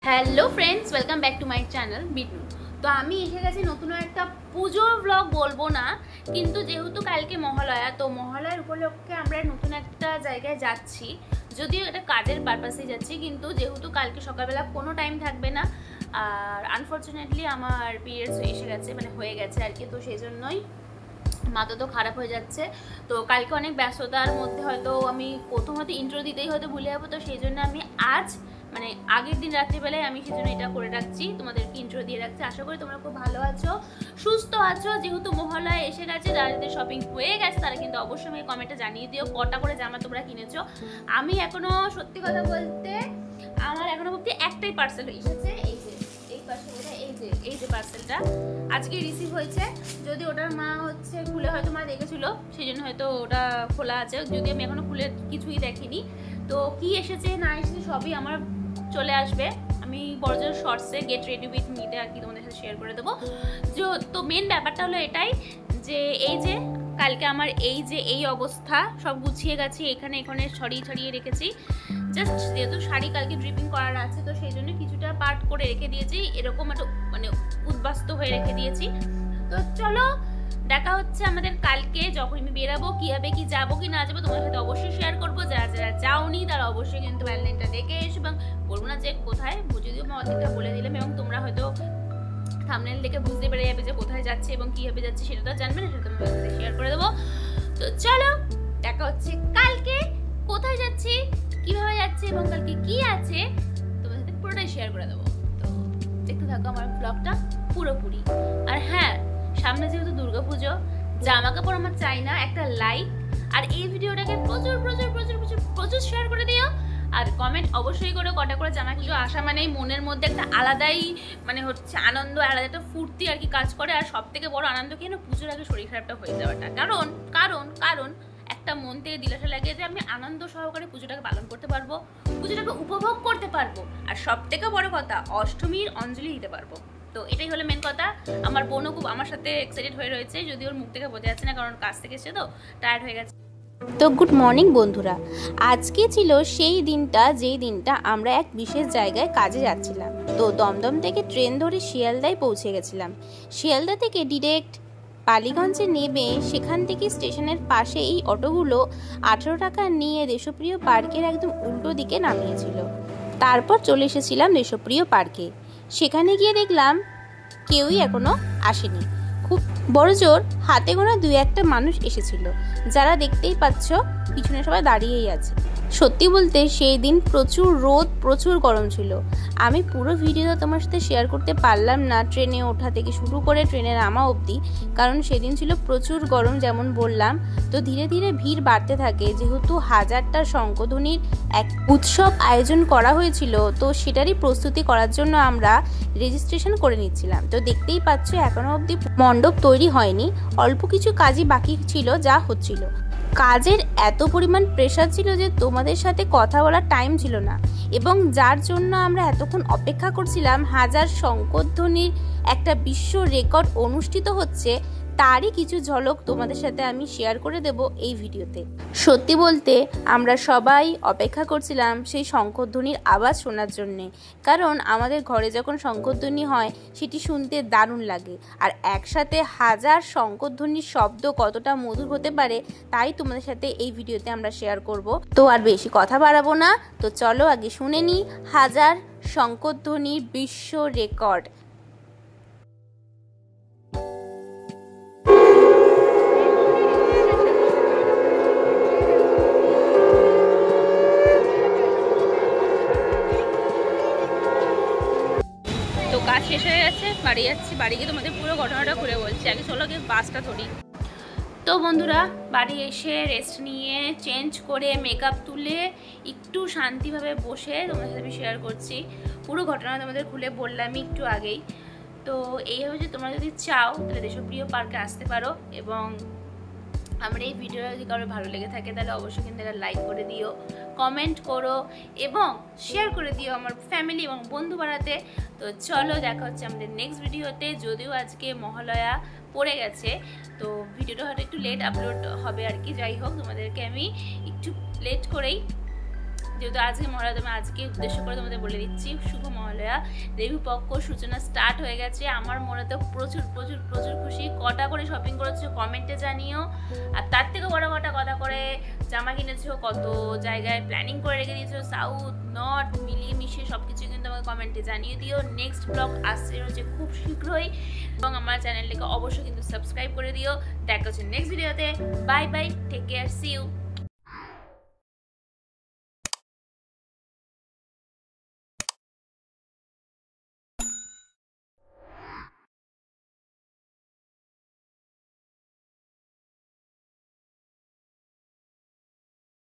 Hello friends, welcome back to my channel বিটনু। তো আমি এসে গেছি নতুন একটা পুজোর ব্লগ বলবো না, কিন্তু যেহেতু কালকে মহালয়া, তো মহালয়ার উপলক্ষে আমরা নতুন একটা জায়গায় যাচ্ছি। যদিও এটা কাজের পারপাসেই যাচ্ছি, কিন্তু যেহেতু কালকে সকালবেলা কোনো টাইম থাকবে না, আর আনফর্চুনেটলি আমার পিরিয়ডস এসে গেছে, মানে হয়ে গেছে আর কি, তো সেই জন্যই মাথা তো খারাপ হয়ে যাচ্ছে। তো কালকে অনেক ব্যস্ততার মধ্যে হয়তো আমি প্রথমত ইন্ট্রো দিতেই হয়তো ভুলে যাবো, তো সেই জন্য আমি আজ মানে আগের দিন রাত্রিবেলায় আমি সেজন্য এটা করে রাখছি, তোমাদেরকে ইন্ট্রো দিয়ে রাখছি। আশা করি তোমরা খুব ভালো আছো, সুস্থ আছো। যেহেতু মহালয়া এসে গেছে, যাদের শপিং হয়ে গেছে তারা কিন্তু অবশ্যই আমাকে কমেন্টে জানিয়ে দিও কটা করে জামা তোমরা কিনেছো। আমি এখনো সত্যি কথা বলতে আমার এখনো অবধি একটাই পার্সেল এসেছে, এই যে পার্সেলটা আজকে রিসিভ হয়েছে। যদি ওটার মা হচ্ছে খুলে হয়তো মা দেখেছিল, সেই জন্য হয়তো ওটা খোলা আছে, যদি আমি এখনো খুলে কিছুই দেখিনি। তো কি এসেছে না এসেছে সবই আমার চলে আসবে, আমি বড়জোর শর্টসে গেট রেডি উইথ মিতে আর কি তোমাদের সাথে শেয়ার করে দেবো। তো মেন ব্যাপারটা হলো এটাই যে এই যে কালকে আমার এই অবস্থা, সব গুছিয়ে গেছি, এখানে ছড়িয়ে রেখেছি। জাস্ট যেহেতু শাড়ি কালকে ড্রিপিং করার আছে, তো সেই জন্য কিছুটা পার্ট করে রেখে দিয়েছি, এরকম একটা মানে উদ্বাস্ত হয়ে রেখে দিয়েছি। তো চলো দেখা হচ্ছে আমাদের কালকে, যখন আমি বেরাবো, কি হবে, কি যাবো কি না যাবো তোমাদের সাথে অবশ্যই শেয়ার করবো। যারা যারা যাওনি তারা অবশ্যই কিন্তু ভ্যালেন্টাইনটা দেখে এসো, এবং বলবো না যে কোথায়, যদিও আমি অর্ধেকটা বলে দিলাম, এবং তোমরা হয়তো থাম্বনেল দেখে বুঝতে পেরে যাবে যে কোথায় যাচ্ছে এবং কিভাবে যাচ্ছে, সেটা তো জানবে না, সেটা তোমাদের সাথে শেয়ার করে দেবো। তো চলো দেখা হচ্ছে কালকে, কোথায় যাচ্ছি, কিভাবে যাচ্ছে এবং কালকে কি আছে তোমাদের সাথে পুরোটাই শেয়ার করে দেবো। তো দেখতে থাকো আমার ব্লগটা পুরোপুরি। আর হ্যাঁ, সামনে যেহেতু দুর্গাপুজো, জামা কাপড় আমার চাই না, একটা লাইক আর এই ভিডিওটাকে প্রচুর প্রচুর প্রচুর প্রচুর প্রচুর শেয়ার করে দিও। আর কমেন্ট অবশ্যই করে কটা করে জামা পুজো আসা মানেই মনের মধ্যে একটা আলাদাই মানে হচ্ছে আনন্দ, আলাদা একটা ফুর্তি আর কি কাজ করে। আর সব থেকে বড় আনন্দ কি না, পুজোর আগে শরীর খারাপটা হয়ে যাওয়াটা, কারণ কারণ কারণ একটা মন থেকে দিলাসা লাগে যে আমি আনন্দ সহকারে পুজোটাকে পালন করতে পারবো, পুজোটাকে উপভোগ করতে পারবো, আর সব থেকে বড় কথা অষ্টমীর অঞ্জলি দিতে পারবো। তো এটাই হলো মেন কথা। আমার বোনও খুব আমার সাথে এক্সাইটেড হয়ে রয়েছে, যদি ওর মুখ থেকে বোঝা যাচ্ছে না, কারণ কাজ থেকে এসে তো টায়ার্ড হয়ে গেছে। তো গুড মর্নিং বন্ধুরা, আজকে ছিল সেই দিনটা যেই দিনটা আমরা এক বিশেষ জায়গায় কাজে যাচ্ছিলাম। তো দমদম থেকে ট্রেন ধরে শিয়ালদায় পৌঁছে গেছিলাম। শিয়ালদা থেকে ডিরেক্ট বালিগঞ্জে নেমে সেখান থেকে স্টেশনের পাশে এই অটোগুলো 18 টাকা নিয়ে দেশপ্রিয় পার্কের একদম উল্টো দিকে নামিয়েছিল। তারপর চলে এসেছিলাম দেশপ্রিয় পার্কে। সেখানে গিয়ে দেখলাম কেউই এখনো আসেনি, খুব বড়জোর হাতে গোনা 2-1টা মানুষ এসেছিল, যারা দেখতেই পাচ্ছ পিছনে সবাই দাঁড়িয়েই আছে। সত্যি বলতে সেই দিন প্রচুর রোদ, প্রচুর গরম ছিল। আমি পুরো ভিডিওটা তোমার সাথে শেয়ার করতে পারলাম না, ট্রেনে ওঠা থেকে শুরু করে ট্রেনে নামা অবধি, কারণ সেদিন ছিল প্রচুর গরম যেমন বললাম। তো ধীরে ধীরে ভিড় বাড়তে থাকে, যেহেতু 1000টা শঙ্খধ্বনির এক উৎসব আয়োজন করা হয়েছিল, তো সেটারই প্রস্তুতি করার জন্য আমরা রেজিস্ট্রেশন করে নিচ্ছিলাম। তো দেখতেই পাচ্ছ এখনো অবধি মণ্ডপ তৈরি হয়নি, অল্প কিছু কাজই বাকি ছিল, যা হচ্ছিল। কাজের এত পরিমাণ প্রেশার ছিল যে তোমাদের সাথে কথা বলার টাইম ছিল না, এবং যার জন্য আমরা এতক্ষণ অপেক্ষা করছিলাম 1000 শঙ্খধ্বনির একটা বিশ্ব রেকর্ড অনুষ্ঠিত হচ্ছে, তারই কিছু ঝলক তোমাদের সাথে আমি শেয়ার করে দেব এই ভিডিওতে। সত্যি বলতে আমরা সবাই অপেক্ষা করছিলাম সেই শঙ্খধ্বনির আওয়াজ শোনার জন্যে, কারণ আমাদের ঘরে যখন শঙ্খধ্বনি হয় সেটি শুনতে দারুণ লাগে, আর একসাথে 1000 শঙ্খধ্বনির শব্দ কতটা মধুর হতে পারে তাই তোমাদের সাথে এই ভিডিওতে আমরা শেয়ার করব। তো আর বেশি কথা বাড়াবো না, তো চলো আগে শুনে নিই 1000 শঙ্খধ্বনির বিশ্ব রেকর্ড। কাজ শেষ হয়ে গেছে, বাড়ি যাচ্ছি, বাড়ি গিয়ে তোমাদের পুরো ঘটনাটা খুলে বলছি। আগে চলো গিয়ে বাসটা ধরি। তো বন্ধুরা, বাড়ি এসে রেস্ট নিয়ে চেঞ্জ করে মেকআপ তুলে একটু শান্তিভাবে বসে তোমাদের সাথে শেয়ার করছি পুরো ঘটনা, তোমাদের খুলে বললাম একটু আগেই। তো এইভাবে যে তোমরা যদি চাও তাহলে দেশপ্রিয় পার্কে আসতে পারো, এবং আমার এই ভিডিওটা যদি কারো ভালো লেগে থাকে তাহলে অবশ্যই কিন্তু এটা লাইক করে দিও, কমেন্ট করো এবং শেয়ার করে দিও আমার ফ্যামিলি এবং বন্ধু বাড়াতে। তো চলো দেখা হচ্ছে আমাদের নেক্সট ভিডিওতে। যদিও আজকে মহালয়া পড়ে গেছে, তো ভিডিওটা হয়তো একটু লেট আপলোড হবে আর কি, যাই হোক তোমাদেরকে আমি একটু লেট করেই যেহেতু আজকে মহালয়া, তুমি আজকে উদ্দেশ্য করে তোমাদের বলে দিচ্ছি শুভ মহালয়া। দেবীপক্ষ সূচনা স্টার্ট হয়ে গেছে। আমার মনে তো প্রচুর প্রচুর প্রচুর খুশি। কটা করে শপিং করেছো কমেন্টে জানিও। আর তার থেকে বড় কথা করে জামা কিনেছো, কত জায়গায় প্ল্যানিং করে রেখে দিয়েছো, সাউথ নর্থ মিলিয়ে মিশিয়ে সব কিছু কিন্তু আমাকে কমেন্টে জানিয়ে দিও। নেক্সট ব্লগ আসছে হচ্ছে খুব শীঘ্রই, এবং আমার চ্যানেলটাকে অবশ্যই কিন্তু সাবস্ক্রাইব করে দিও। দেখা হচ্ছে নেক্সট ভিডিওতে। Bye bye, take care, see you.